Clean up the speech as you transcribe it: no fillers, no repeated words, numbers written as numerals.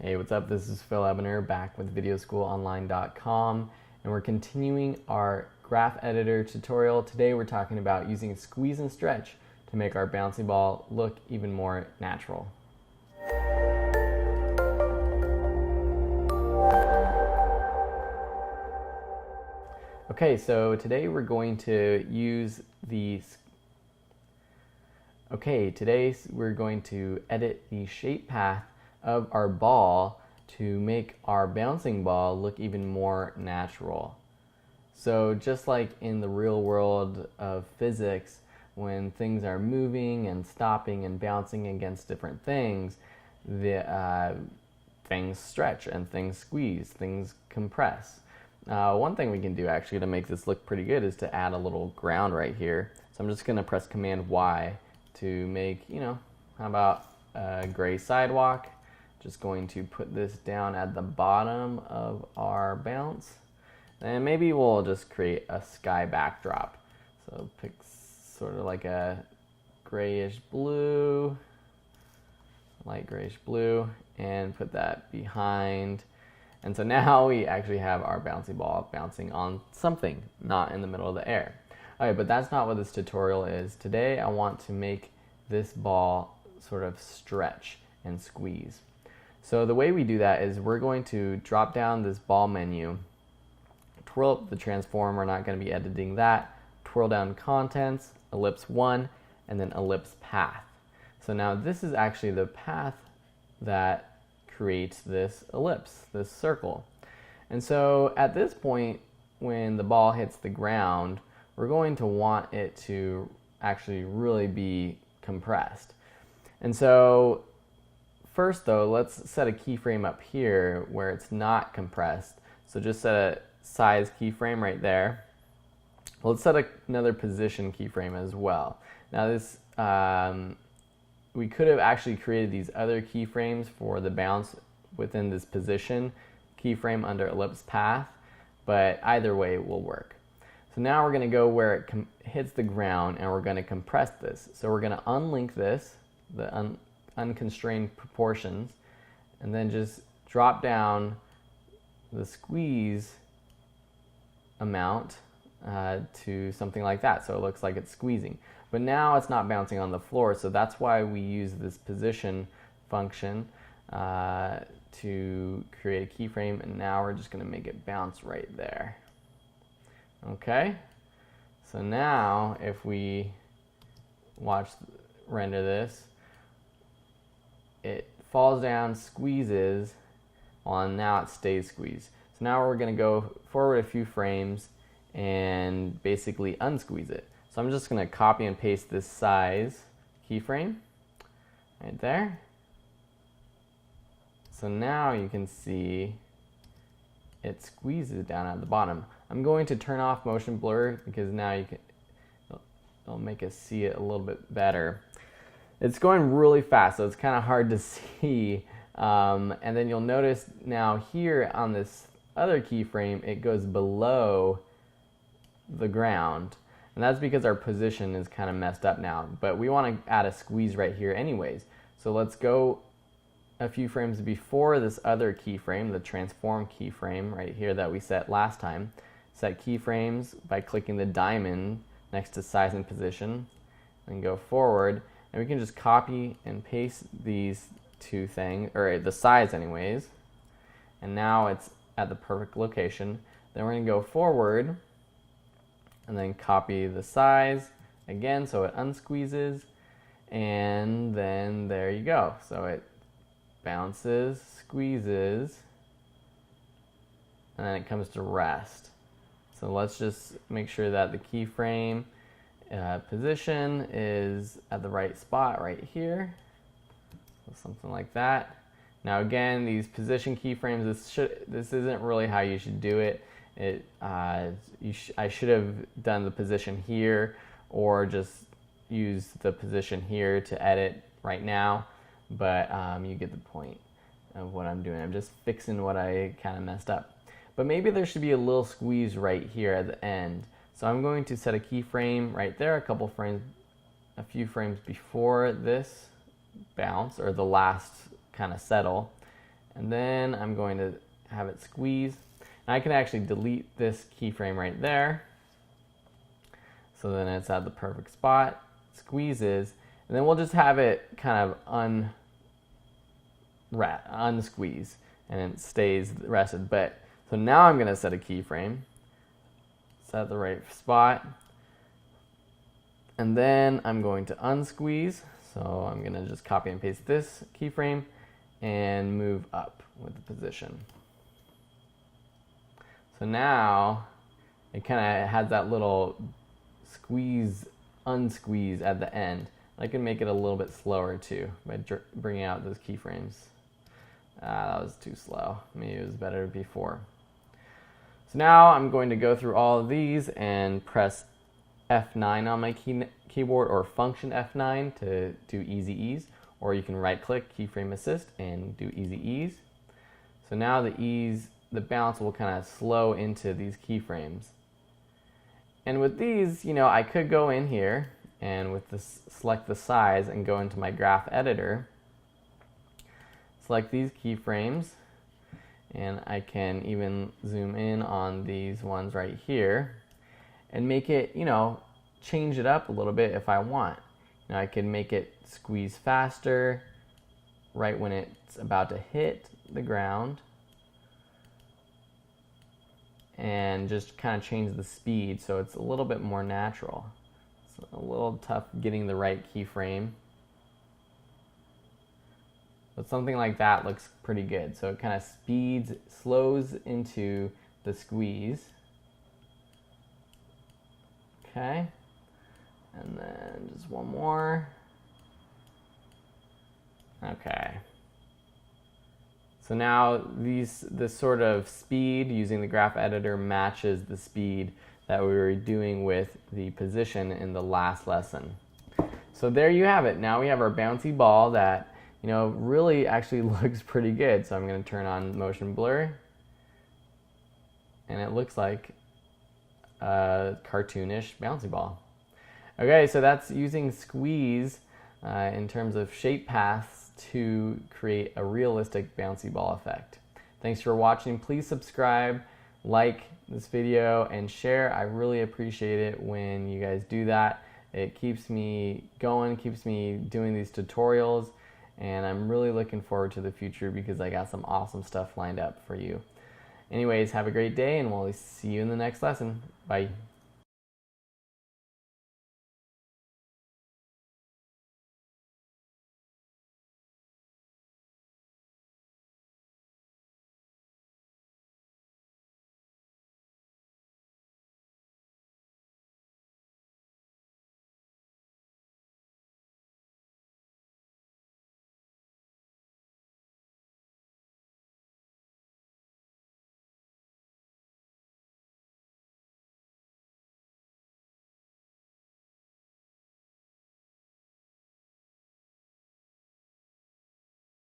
Hey, what's up? This is Phil Ebener back with videoschoolonline.com, and we're continuing our graph editor tutorial. Today we're talking about using squeeze and stretch to make our bouncy ball look even more natural. Okay, so today we're going to use edit the shape path of our ball to make our bouncing ball look even more natural. So just like in the real world of physics, when things are moving and stopping and bouncing against different things, things stretch and things squeeze, things compress. One thing we can do actually to make this look pretty good is to add a little ground right here. So I'm just going to press Command Y to make, how about a gray sidewalk. Just going to put this down at the bottom of our bounce. And maybe we'll just create a sky backdrop. So pick sort of like a grayish blue, light grayish blue, and put that behind. And so now we actually have our bouncy ball bouncing on something, not in the middle of the air. Okay, but that's not what this tutorial is. Today I want to make this ball sort of stretch and squeeze. So the way we do that is we're going to drop down this ball menu, twirl up the transform, we're not going to be editing that, twirl down contents, ellipse 1, and then ellipse path. So now this is actually the path that creates this ellipse, this circle. And so at this point, when the ball hits the ground, we're going to want it to actually really be compressed. And so first though, let's set a keyframe up here where it's not compressed. So just set a size keyframe right there. Let's set another position keyframe as well. Now this, we could have actually created these other keyframes for the bounce within this position keyframe under ellipse path, but either way will work. So now we're going to go where it hits the ground and we're going to compress this. So we're going to unlink this, the unconstrained proportions, and then just drop down the squeeze amount to something like that, so it looks like it's squeezing. But now it's not bouncing on the floor, so that's why we use this position function to create a keyframe, and now we're just going to make it bounce right there. Okay, so now if we render this, it falls down, squeezes, and now it stays squeezed. So now we're going to go forward a few frames and basically unsqueeze it. So I'm just going to copy and paste this size keyframe right there. So now you can see it squeezes down at the bottom. I'm going to turn off motion blur because now it'll make us see it a little bit better. It's going really fast, so it's kind of hard to see. And then you'll notice now here on this other keyframe, it goes below the ground. And that's because our position is kind of messed up now. But we want to add a squeeze right here anyways. So let's go a few frames before this other keyframe, the transform keyframe right here that we set last time. Set keyframes by clicking the diamond next to size and position, and go forward. And we can just copy and paste these two things, or the size anyways. And now it's at the perfect location. Then we're going to go forward and then copy the size again so it unsqueezes, and then there you go. So it bounces, squeezes, and then it comes to rest. So let's just make sure that the keyframe position is at the right spot right here. So something like that. Now again, these position keyframes, this isn't really how you should do it. I should have done the position here, or just use the position here to edit right now, but you get the point of what I'm doing. I'm just fixing what I kind of messed up. But maybe there should be a little squeeze right here at the end. So I'm going to set a keyframe right there, a few frames before this bounce, or the last kind of settle, And then I'm going to have it squeeze. And I can actually delete this keyframe right there. So then it's at the perfect spot, squeezes, and then we'll just have it kind of unsqueeze, and it stays rested. But so now I'm going to set a keyframe, set the right spot, and then I'm going to unsqueeze. So I'm going to just copy and paste this keyframe and move up with the position. So now it kind of has that little squeeze, unsqueeze at the end. I can make it a little bit slower too by bringing out those keyframes. That was too slow. Maybe it was better before. So now I'm going to go through all of these and press F9 on my keyboard, or function F9 to do easy ease, or you can right click keyframe assist and do easy ease. So now the bounce will kind of slow into these keyframes. And with these, I could go in here and with this, select the size and go into my graph editor, select these keyframes, and I can even zoom in on these ones right here and make it, change it up a little bit if I want. I can make it squeeze faster right when it's about to hit the ground, and just kind of change the speed so it's a little bit more natural. It's a little tough getting the right keyframe, but something like that looks pretty good. So it kind of slows into the squeeze. Okay, and then just one more. Okay. So now this sort of speed using the graph editor matches the speed that we were doing with the position in the last lesson. So there you have it. Now we have our bouncy ball that really actually looks pretty good. So I'm going to turn on motion blur, and it looks like a cartoonish bouncy ball. Okay, so that's using squeeze in terms of shape paths to create a realistic bouncy ball effect. Thanks for watching. Please subscribe, like this video, and share. I really appreciate it when you guys do that. It keeps me going, keeps me doing these tutorials, and I'm really looking forward to the future because I got some awesome stuff lined up for you. Anyways, have a great day, and we'll see you in the next lesson. Bye.